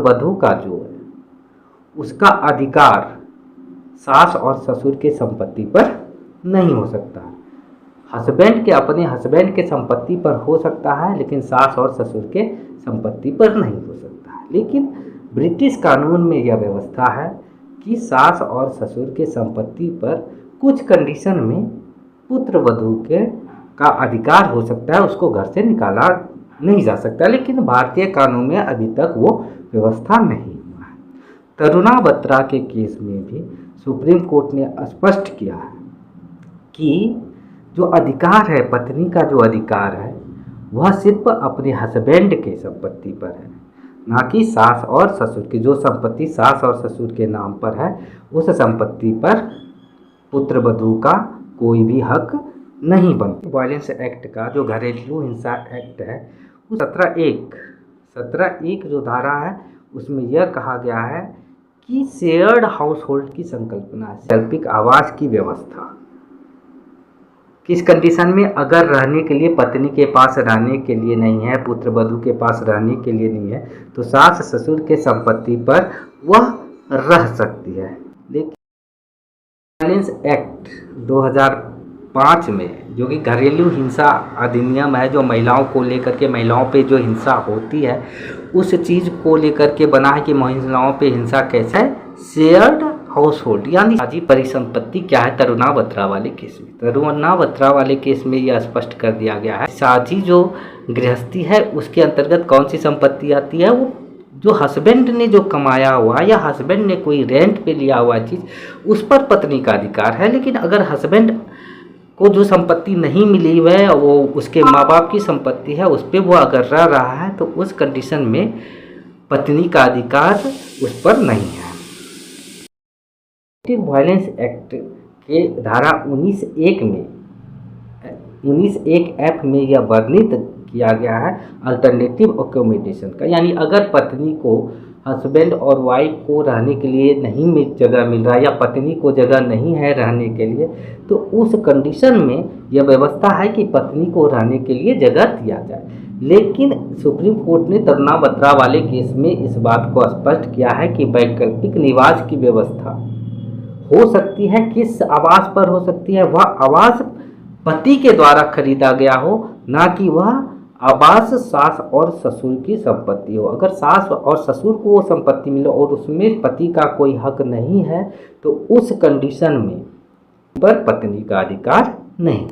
वधू का जो है उसका अधिकार सास और ससुर के संपत्ति पर नहीं हो सकता। हस्बैंड के अपने हस्बैंड के संपत्ति पर हो सकता है, लेकिन सास और ससुर के संपत्ति पर नहीं हो सकता है। लेकिन ब्रिटिश कानून में यह व्यवस्था है कि सास और ससुर के संपत्ति पर कुछ कंडीशन में पुत्र वधू के का अधिकार हो सकता है, उसको घर से निकाला नहीं जा सकता। लेकिन भारतीय कानून में अभी तक वो व्यवस्था नहीं हुआ है। तरुणा बत्रा के केस में भी सुप्रीम कोर्ट ने स्पष्ट किया है कि जो अधिकार है, पत्नी का जो अधिकार है, वह सिर्फ अपने हस्बैंड के संपत्ति पर है, ना कि सास और ससुर की। जो संपत्ति सास और ससुर के नाम पर है, उस संपत्ति पर पुत्र वधू का कोई भी हक नहीं बनता। वायलेंस एक्ट का जो घरेलू हिंसा एक्ट है, उस 17(1) जो धारा है, उसमें यह कहा गया है कि शेयर्ड हाउस होल्ड की संकल्पना, वैकल्पिक आवास की व्यवस्था किस कंडीशन में, अगर रहने के लिए पत्नी के पास रहने के लिए नहीं है, पुत्र वधू के पास रहने के लिए नहीं है, तो सास ससुर के संपत्ति पर वह रह सकती है। लेकिन वायलेंस एक्ट 2005 में, जो कि घरेलू हिंसा अधिनियम है, जो महिलाओं को लेकर के, महिलाओं पे जो हिंसा होती है उस चीज़ को लेकर के बना है कि महिलाओं पे हिंसा कैसे है, शेयर्ड हाउस होल्ड यानी साझी परिसंपत्ति क्या है। तरुणा बत्रा वाले केस में, तरुणा बत्रा वाले केस में यह स्पष्ट कर दिया गया है, साझी जो गृहस्थी है उसके अंतर्गत कौन सी संपत्ति आती है, वो जो हस्बैंड ने जो कमाया हुआ या हस्बैंड ने कोई रेंट पे लिया हुआ चीज़, उस पर पत्नी का अधिकार है। लेकिन अगर हस्बैंड को जो संपत्ति नहीं मिली हुई है, वो उसके माँ बाप की संपत्ति है, उस पर वो अगर रह रहा है, तो उस कंडीशन में पत्नी का अधिकार उस पर नहीं है। वायलेंस एक्ट के धारा 19(1) में 19(1)(f) में यह वर्णित किया गया है अल्टरनेटिव अकोमोडेशन का, यानी अगर पत्नी को, हस्बैंड और वाइफ को रहने के लिए नहीं जगह मिल रहा है या पत्नी को जगह नहीं है रहने के लिए, तो उस कंडीशन में यह व्यवस्था है कि पत्नी को रहने के लिए जगह दिया जाए। लेकिन सुप्रीम कोर्ट ने तरुणा बत्रा वाले केस में इस बात को स्पष्ट किया है कि वैकल्पिक निवास की व्यवस्था हो सकती है। किस आवास पर हो सकती है, वह आवास पति के द्वारा खरीदा गया हो, ना कि वह आवास सास और ससुर की संपत्ति हो। अगर सास और ससुर को वो संपत्ति मिले और उसमें पति का कोई हक नहीं है, तो उस कंडीशन में पर पत्नी का अधिकार नहीं।